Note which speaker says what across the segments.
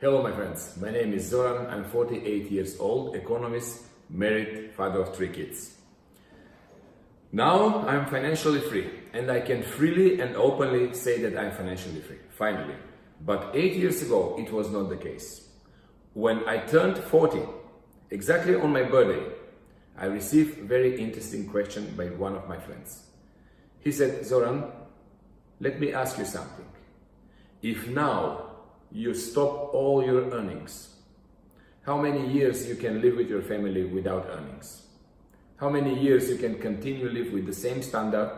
Speaker 1: Hello my friends, my name is Zoran, I'm 48 years old, economist, married, father of 3 kids. Now I'm financially free and I can freely and openly say that I'm financially free, finally. But 8 years ago it was not the case. When I turned 40, exactly on my birthday, I received a very interesting question by one of my friends. He said, Zoran, let me ask you something. If now you stop all your earnings, how many years you can live with your family without earnings? How many years you can continue to live with the same standard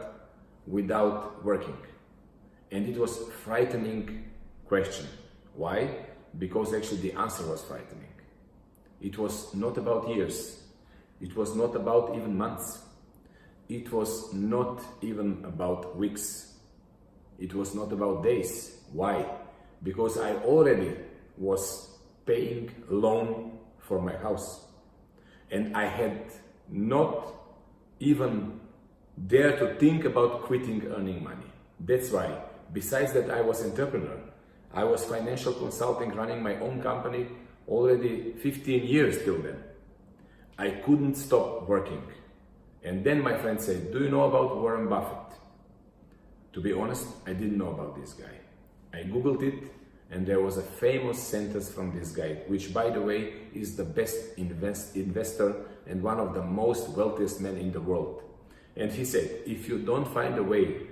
Speaker 1: without working? And it was a frightening question. Why? Because actually the answer was frightening. It was not about years. It was not about even months. It was not even about weeks. It was not about days. Why? Because I already was paying loan for my house. And I had not even dared to think about quitting earning money. That's why, besides that I was entrepreneur, I was financial consulting, running my own company already 15 years till then. I couldn't stop working. And then my friend said, do you know about Warren Buffett? To be honest, I didn't know about this guy. I googled it and there was a famous sentence from this guy, which by the way is the best investor and one of the most wealthiest men in the world. And he said, if you don't find a way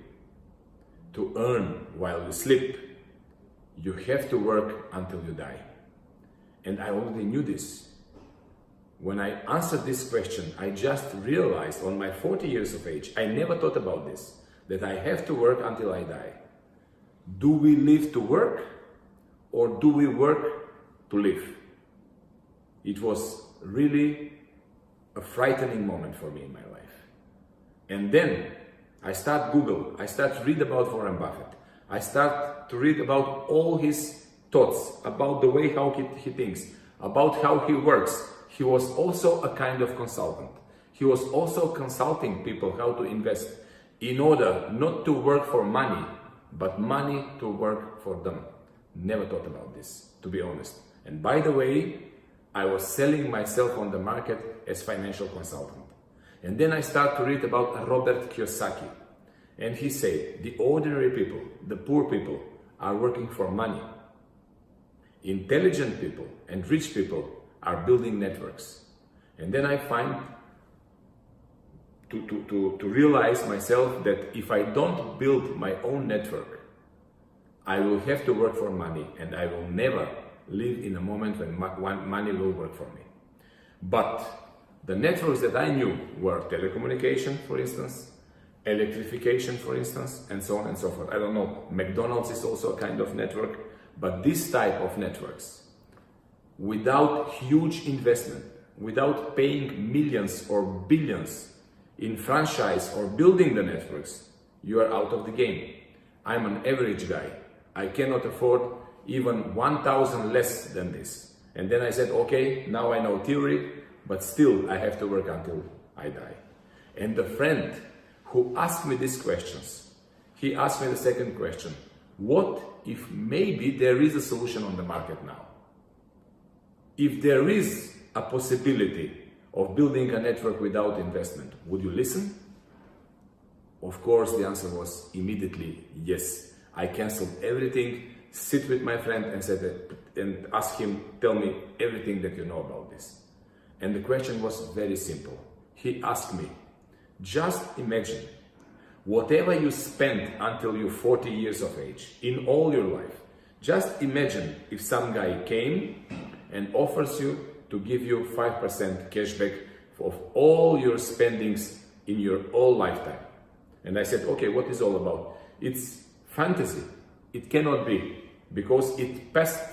Speaker 1: to earn while you sleep, you have to work until you die. And I already knew this. When I answered this question, I just realized on my 40 years of age, I never thought about this, that I have to work until I die. Do we live to work or do we work to live? It was really a frightening moment for me in my life. And then I start Google, I start to read about Warren Buffett. I start to read about all his thoughts, about the way how he thinks, about how he works. He was also a kind of consultant. He was also consulting people how to invest in order not to work for money, but money to work for them. Never thought about this, to be honest. And by the way, I was selling myself on the market as financial consultant. And then I start to read about Robert Kiyosaki. And he said, the ordinary people, the poor people, are working for money. Intelligent people and rich people are building networks. And then I find to realize myself that if I don't build my own network, I will have to work for money and I will never live in a moment when money will work for me. But the networks that I knew were telecommunication, for instance, electrification, for instance, and so on and so forth. I don't know, McDonald's is also a kind of network, but this type of networks, without huge investment, without paying millions or billions in franchise or building the networks, you are out of the game. I'm an average guy. I cannot afford even 1,000 less than this. And then I said, okay, now I know theory, but still I have to work until I die. And the friend who asked me these questions, he asked me the second question, what if maybe there is a solution on the market now? If there is a possibility of building a network without investment, would you listen? Of course, the answer was immediately yes. I canceled everything, sit with my friend and said that, and ask him, tell me everything that you know about this. And the question was very simple. He asked me, just imagine whatever you spent until you're 40 years of age in all your life. Just imagine if some guy came and offers you to give you 5% cashback of all your spendings in your whole lifetime. And I said, okay, what is all about? It's fantasy. It cannot be, because it passed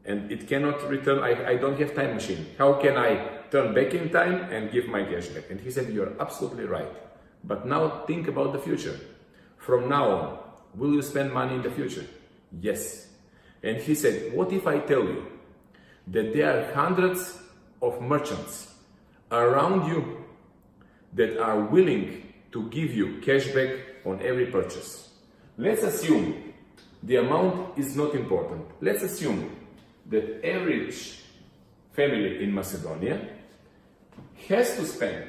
Speaker 1: and it cannot return. I don't have time machine. How can I turn back in time and give my cashback? And he said, you're absolutely right. But now think about the future. From now on, will you spend money in the future? Yes. And he said, what if I tell you that there are hundreds of merchants around you that are willing to give you cashback on every purchase? Let's assume the amount is not important. Let's assume that average family in Macedonia has to spend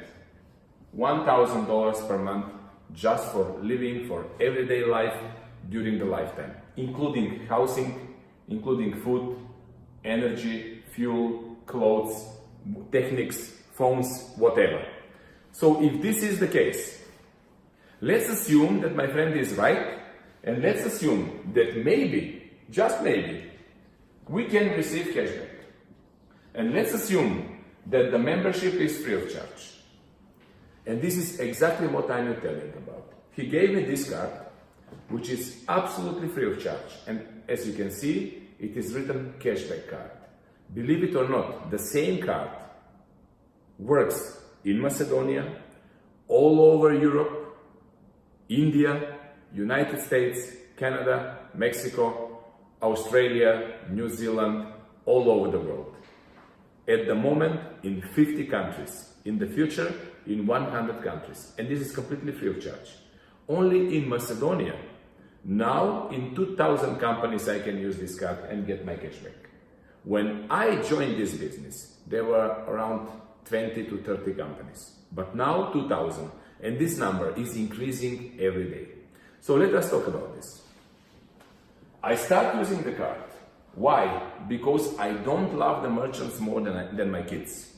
Speaker 1: $1,000 per month just for living, for everyday life during the lifetime, including housing, including food, energy, fuel, clothes, techniques, phones, whatever. So if this is the case, let's assume that my friend is right, and let's assume that maybe, just maybe, we can receive cashback. And let's assume that the membership is free of charge. And this is exactly what I'm telling about. He gave me this card, which is absolutely free of charge. And as you can see, it is written cashback card. Believe it or not, the same card works in Macedonia, all over Europe, India, United States, Canada, Mexico, Australia, New Zealand, all over the world. At the moment, in 50 countries. In the future, in 100 countries. And this is completely free of charge. Only in Macedonia. Now, in 2,000 companies, I can use this card and get my cashback. When I joined this business, there were around 20 to 30 companies. But now, 2,000. And this number is increasing every day. So let us talk about this. I start using the card. Why? Because I don't love the merchants more than my kids.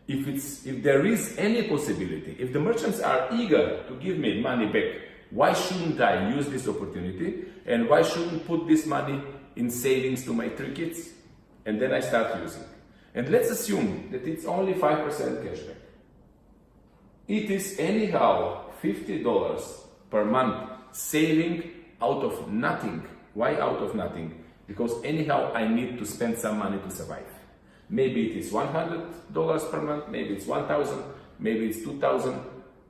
Speaker 1: If there is any possibility, if the merchants are eager to give me money back, why shouldn't I use this opportunity? And why shouldn't put this money in savings to my 3 kids? And then I start using. And let's assume that it's only 5% cashback. It is anyhow $50 per month saving out of nothing. Why out of nothing? Because anyhow I need to spend some money to survive. Maybe it is $100 per month, maybe it's $1,000, maybe it's $2,000.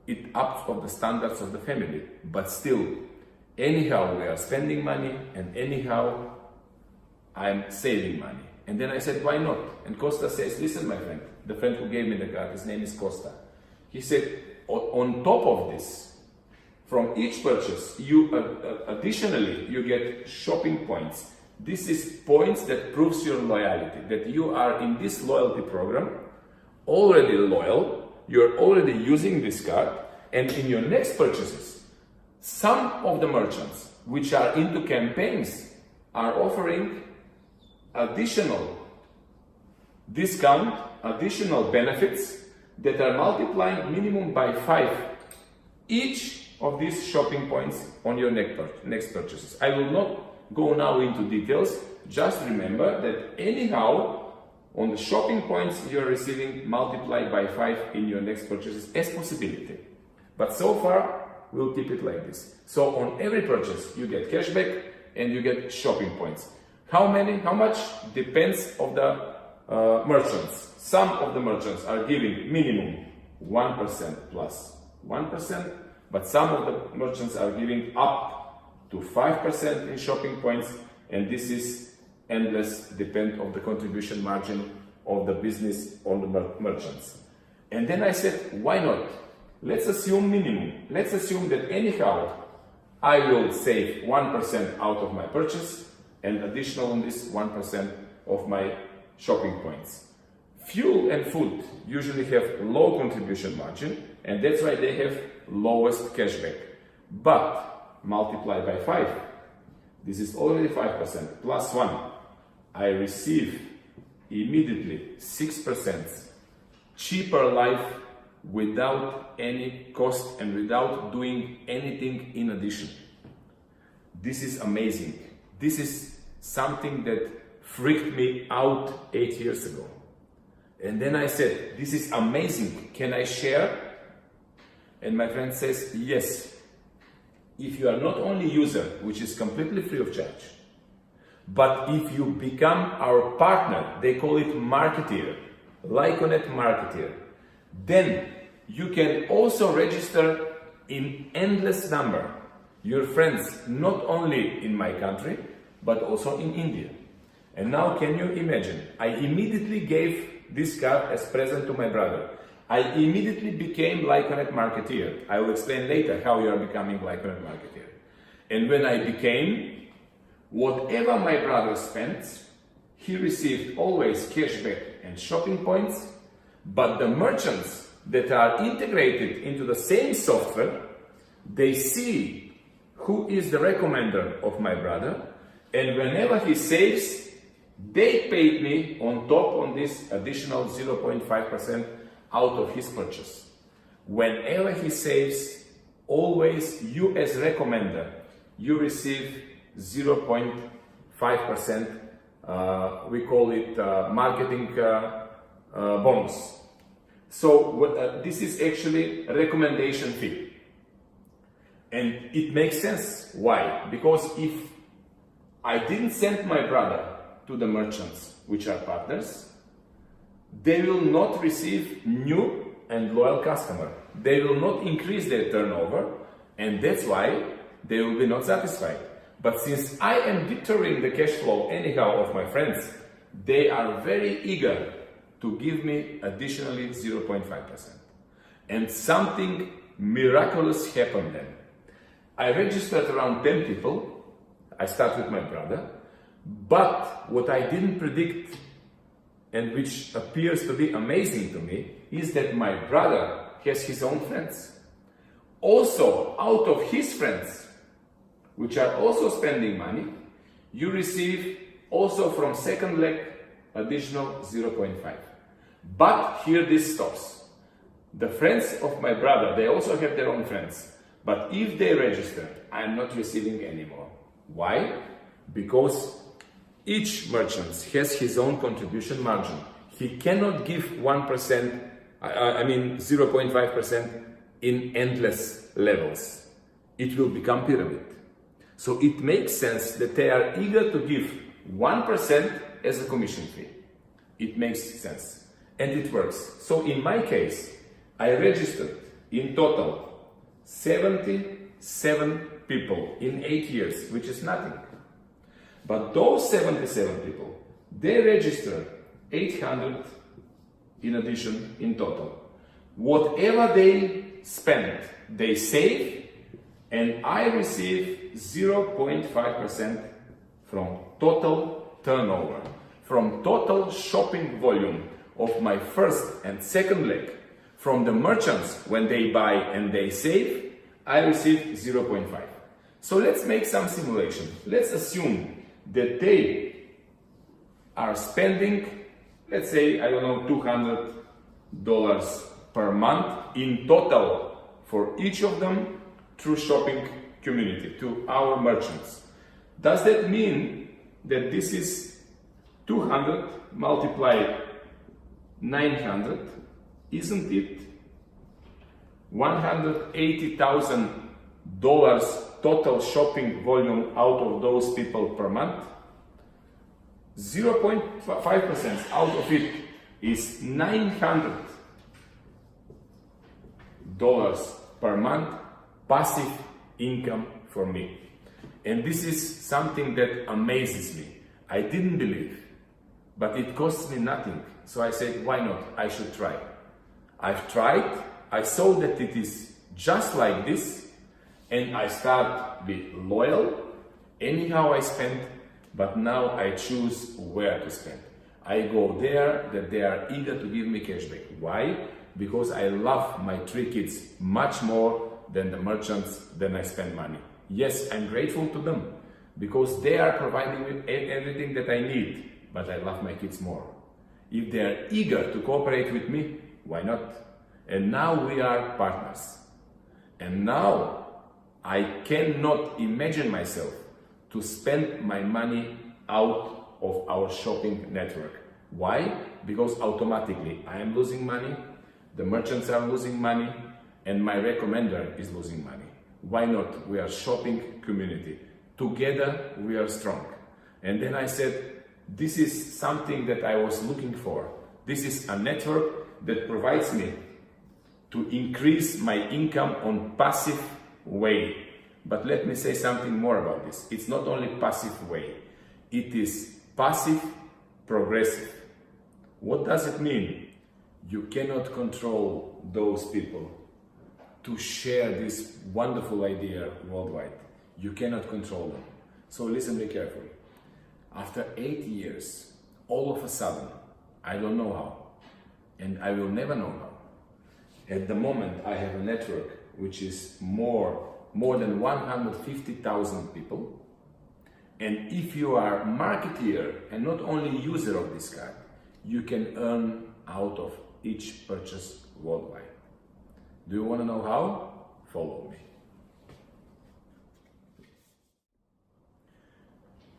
Speaker 1: It ups of the standards of the family. But still, anyhow we are spending money, and anyhow I'm saving money. And then I said, why not? And Costa says, listen, my friend, the friend who gave me the card, his name is Costa. He said, on top of this, from each purchase, additionally, you get shopping points. This is points that proves your loyalty, that you are in this loyalty program, already loyal, you're already using this card, and in your next purchases, some of the merchants which are into campaigns are offering additional discount, additional benefits that are multiplying minimum by 5 each of these shopping points on your next purchases. I will not go now into details, just remember that anyhow on the shopping points you're receiving multiplied by 5 in your next purchases as possibility. But so far we'll keep it like this. So on every purchase you get cashback and you get shopping points. How much depends of the merchants. Some of the merchants are giving minimum 1% plus 1%, but some of the merchants are giving up to 5% in shopping points, and this is endless, depend on the contribution margin of the business on the merchants. And then I said, why not? Let's assume minimum. Let's assume that anyhow I will save 1% out of my purchase and additional on this 1% of my shopping points. Fuel and food usually have low contribution margin, and that's why they have lowest cashback. But multiply by 5, this is already 5% plus 1. I receive immediately 6% cheaper life without any cost and without doing anything in addition. This is amazing. This is something that freaked me out 8 years ago. And then I said, this is amazing, can I share? And my friend says, yes. If you are not only user, which is completely free of charge, but if you become our partner, they call it marketeer, Lyconet marketeer, then you can also register in endless number your friends, not only in my country, but also in India. And now can you imagine, I immediately gave this card as present to my brother. I immediately became Lyconet marketeer. I will explain later how you are becoming Lyconet marketeer. And when I became, whatever my brother spends, he received always cashback and shopping points, but the merchants that are integrated into the same software, they see who is the recommender of my brother, and whenever he saves, they paid me on top on this additional 0.5% out of his purchase. Whenever he saves, always you as recommender, you receive 0.5%, we call it marketing bonus. So this is actually a recommendation fee. And it makes sense. Why? Because if I didn't send my brother to the merchants, which are partners, they will not receive new and loyal customer. They will not increase their turnover, and that's why they will be not satisfied. But since I am deterring the cash flow anyhow of my friends, they are very eager to give me additionally 0.5%. And something miraculous happened then. I registered around 10 people. I start with my brother. But what I didn't predict, and which appears to be amazing to me, is that my brother has his own friends. Also, out of his friends, which are also spending money, you receive also from second leg additional 0.5. But here this stops. The friends of my brother, they also have their own friends. But if they register, I am not receiving anymore. Why? Because each merchant has his own contribution margin. He cannot give 1%, 0.5% in endless levels. It will become pyramid. So it makes sense that they are eager to give 1% as a commission fee. It makes sense. And it works. So in my case, I registered in total 77 people in 8 years, which is nothing. But those 77 people, they registered 800 in addition in total. Whatever they spend, they save, and I receive 0.5% from total turnover, from total shopping volume of my first and second leg. From the merchants, when they buy and they save, I receive 0.5. So let's make some simulation. Let's assume that they are spending, let's say, I don't know, $200 per month in total for each of them through shopping community, to our merchants. Does that mean that this is 200 multiplied 900? Isn't it $180,000 total shopping volume out of those people per month? 0.5% out of it is $900 per month passive income for me. And this is something that amazes me. I didn't believe, but it costs me nothing. So I said, why not? I should try. I've tried. I saw that it is just like this, and I start to be loyal. Anyhow I spend, but now I choose where to spend. I go there that they are eager to give me cashback. Why? Because I love my 3 kids much more than the merchants then I spend money. Yes, I'm grateful to them because they are providing me everything that I need, but I love my kids more. If they are eager to cooperate with me, why not? And now we are partners. And now I cannot imagine myself to spend my money out of our shopping network. Why? Because automatically I am losing money, the merchants are losing money, and my recommender is losing money. Why not? We are shopping community. Together we are strong. And then I said, this is something that I was looking for. This is a network that provides me to increase my income on passive way. But let me say something more about this. It's not only passive way. It is passive progressive. What does it mean? You cannot control those people to share this wonderful idea worldwide. You cannot control them. So listen very carefully. After 8 years all of a sudden, I don't know how, and I will never know how. At the moment, I have a network which is more than 150,000 people. And if you are a marketeer and not only user of this card, you can earn out of each purchase worldwide. Do you want to know how? Follow me.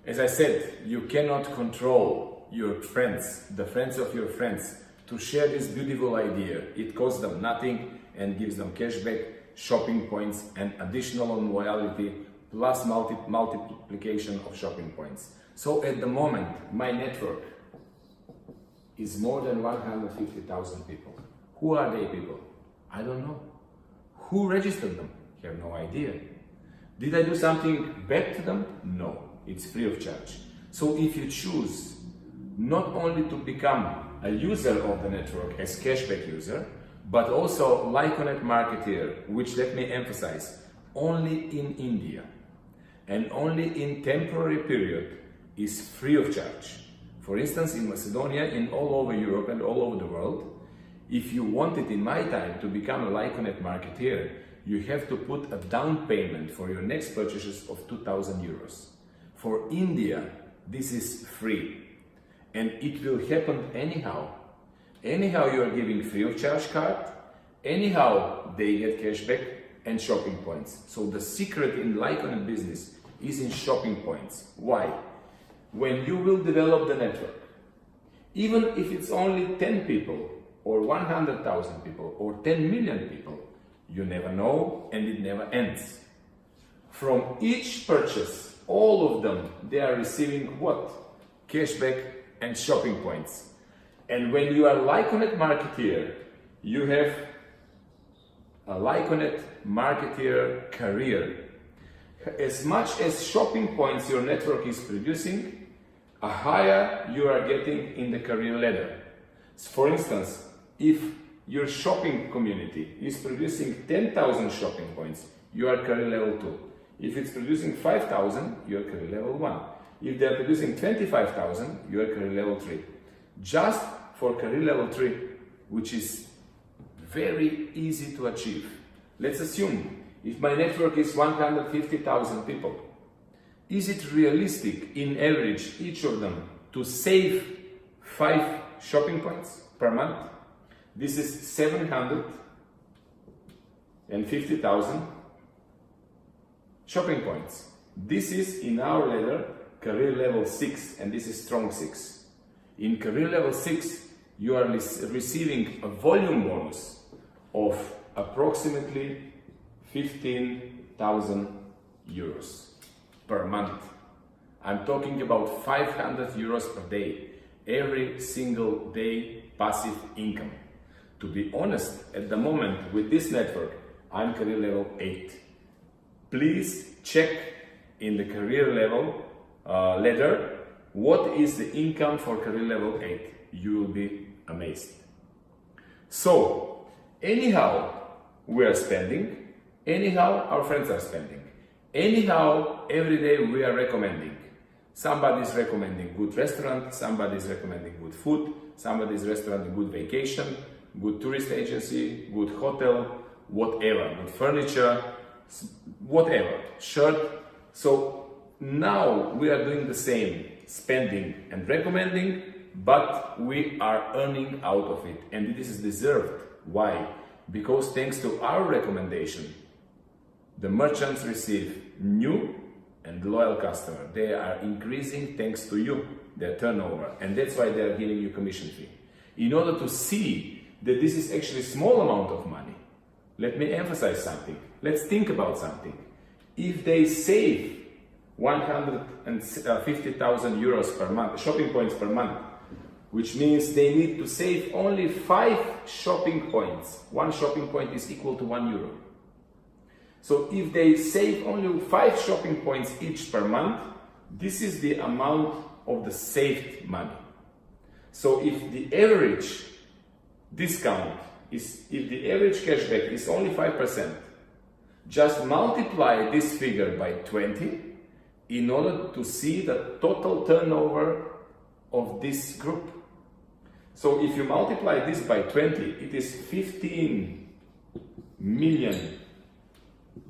Speaker 1: As I said, you cannot control your friends, the friends of your friends, to share this beautiful idea. It costs them nothing and gives them cashback, shopping points, and additional loyalty, plus multiplication of shopping points. So at the moment, my network is more than 150,000 people. Who are they people? I don't know. Who registered them? I have no idea. Did I do something bad to them? No, it's free of charge. So if you choose not only to become a user of the network as cashback user, but also Lyconet marketeer, which, let me emphasize, only in India and only in temporary period is free of charge. For instance, in Macedonia, in all over Europe and all over the world, if you wanted in my time to become a Lyconet marketeer, you have to put a down payment for your next purchases of 2,000 euros. For India, this is free. And it will happen anyhow. Anyhow, you are giving free of charge card. Anyhow, they get cashback and shopping points. So the secret in Lyconet business is in shopping points. Why? When you will develop the network, even if it's only 10 people or 100,000 people or 10 million people, you never know and it never ends. From each purchase, all of them, they are receiving what? Cashback and shopping points. And when you are Lyconet marketeer, you have a Lyconet marketeer career. As much as shopping points your network is producing, a higher you are getting in the career ladder. For instance, if your shopping community is producing 10,000 shopping points, you are career level 2. If it's producing 5,000, you are career level 1. If they are producing 25,000, you are career level 3. Just for career level 3, which is very easy to achieve. Let's assume if my network is 150,000 people, is it realistic in average each of them to save 5 shopping points per month? This is 750,000 shopping points. This is in our ladder career level 6, and this is strong 6. In career level 6, you are receiving a volume bonus of approximately 15,000 euros per month. I'm talking about 500 euros per day, every single day passive income. To be honest, at the moment with this network, I'm career level 8. Please check in the career level ladder what is the income for career level 8. You will be amazed. So, anyhow, we are spending, anyhow, our friends are spending, anyhow, every day we are recommending. Somebody is recommending good restaurant, somebody is recommending good food, somebody is recommending good vacation, good tourist agency, good hotel, whatever, good furniture, whatever, shirt. So now we are doing the same, spending and recommending, but we are earning out of it, and this is deserved. Why? Because thanks to our recommendation, the merchants receive new and loyal customer. They are increasing thanks to you, their turnover, and that's why they are giving you commission fee. In order to see that this is actually a small amount of money, let me emphasize something. Let's think about something. If they save 150,000 euros per month, shopping points per month, which means they need to save only 5 shopping points. One shopping point is equal to 1 euro. So if they save only 5 shopping points each per month, this is the amount of the saved money. So if the average discount is, if the average cashback is only 5%, just multiply this figure by 20 in order to see the total turnover of this group. So if you multiply this by 20, it is 15 million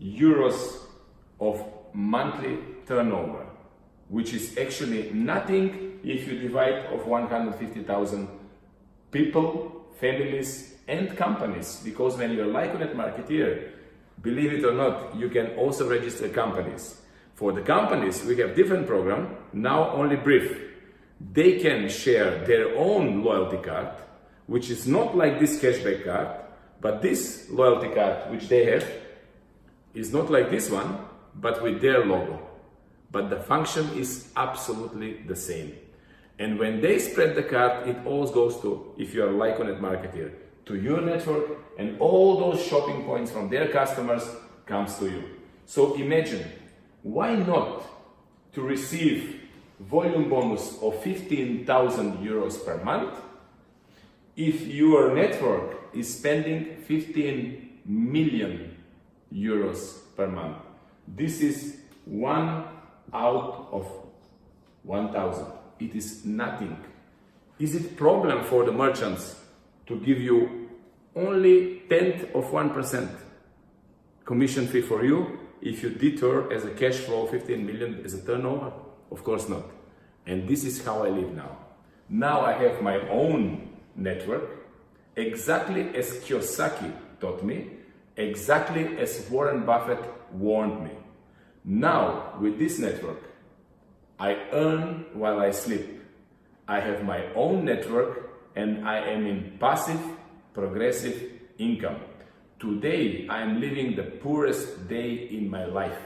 Speaker 1: euros of monthly turnover, which is actually nothing if you divide of 150,000 people, families and companies. Because when you're a Lyconet marketeer, believe it or not, you can also register companies. For the companies, we have different program, now only brief. They can share their own loyalty card, which is not like this cashback card, but this loyalty card which they have is not like this one, but with their logo. But the function is absolutely the same. And when they spread the card, it all goes to, if you're a Lyconet marketeer, to your network, and all those shopping points from their customers comes to you. So imagine, why not to receive volume bonus of 15,000 euros per month if your network is spending 15 million euros per month? This is 1 out of 1,000. It is nothing. Is it problem for the merchants to give you only 1/10 of 1% commission fee for you if you detour as a cash flow 15 million as a turnover? Of course not. And this is how I live now. Now I have my own network, exactly as Kiyosaki taught me, exactly as Warren Buffett warned me. Now, with this network, I earn while I sleep. I have my own network and I am in passive, progressive income. Today, I am living the poorest day in my life.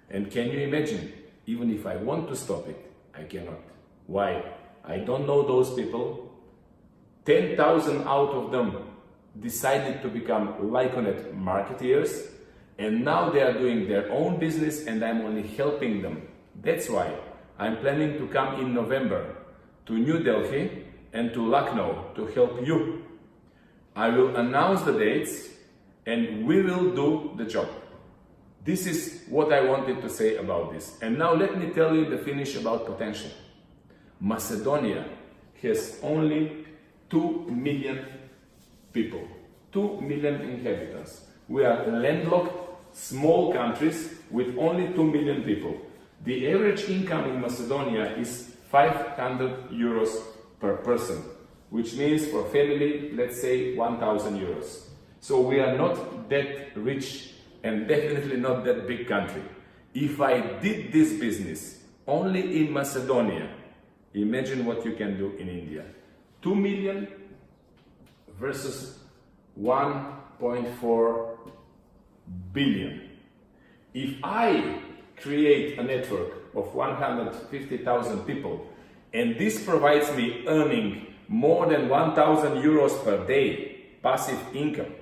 Speaker 1: And can you imagine, even if I want to stop it, I cannot. Why? I don't know those people. 10,000 out of them decided to become Lyconet marketeers, and now they are doing their own business and I'm only helping them. That's why I'm planning to come in November to New Delhi and to Lucknow to help you. I will announce the dates and we will do the job. This is what I wanted to say about this. And now let me tell you the finish about potential. Macedonia has only 2 million people, 2 million inhabitants. We are landlocked, small countries with only 2 million people. The average income in Macedonia is 500 euros per person, which means for family, let's say 1,000 euros. So we are not that rich and definitely not that big country. If I did this business only in Macedonia, imagine what you can do in India. 2 million versus 1.4 billion. If I create a network of 150,000 people and this provides me earning more than 1,000 euros per day passive income,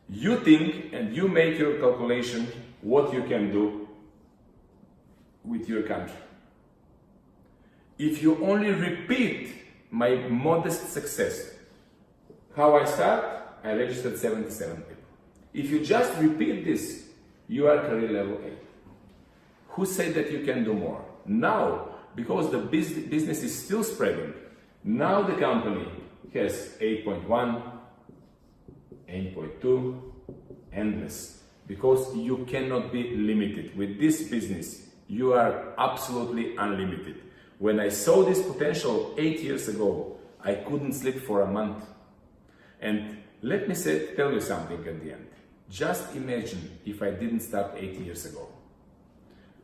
Speaker 1: you think and you make your calculation what you can do with your country. If you only repeat my modest success, how I start, I registered 77 people. If you just repeat this, you are career level 8. Who said that you can do more? Now, because the business is still spreading, now the company has 8.1, 8.2, endless. Because you cannot be limited. With this business, you are absolutely unlimited. When I saw this potential 8 years ago, I couldn't sleep for a month. And let me tell you something at the end. Just imagine if I didn't start 8 years ago.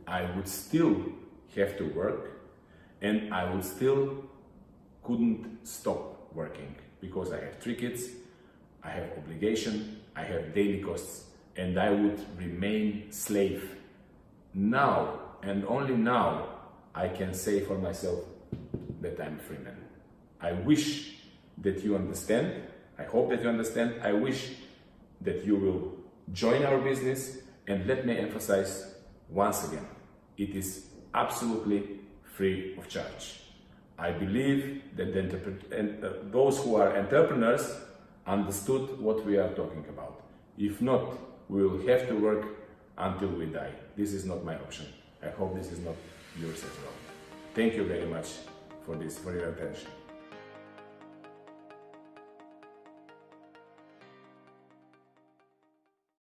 Speaker 1: I would still have to work and I would still couldn't stop working because I have 3 kids, I have obligation, I have daily costs, and I would remain slave. Now and only now I can say for myself that I'm a free man. I wish that you understand. I hope that you understand. I wish that you will join our business, and let me emphasize once again, it is absolutely free of charge. I believe that those who are entrepreneurs understood what we are talking about. If not, we will have to work until we die. This is not my option. I hope this is not yours as well. Thank you very much for this, for your attention.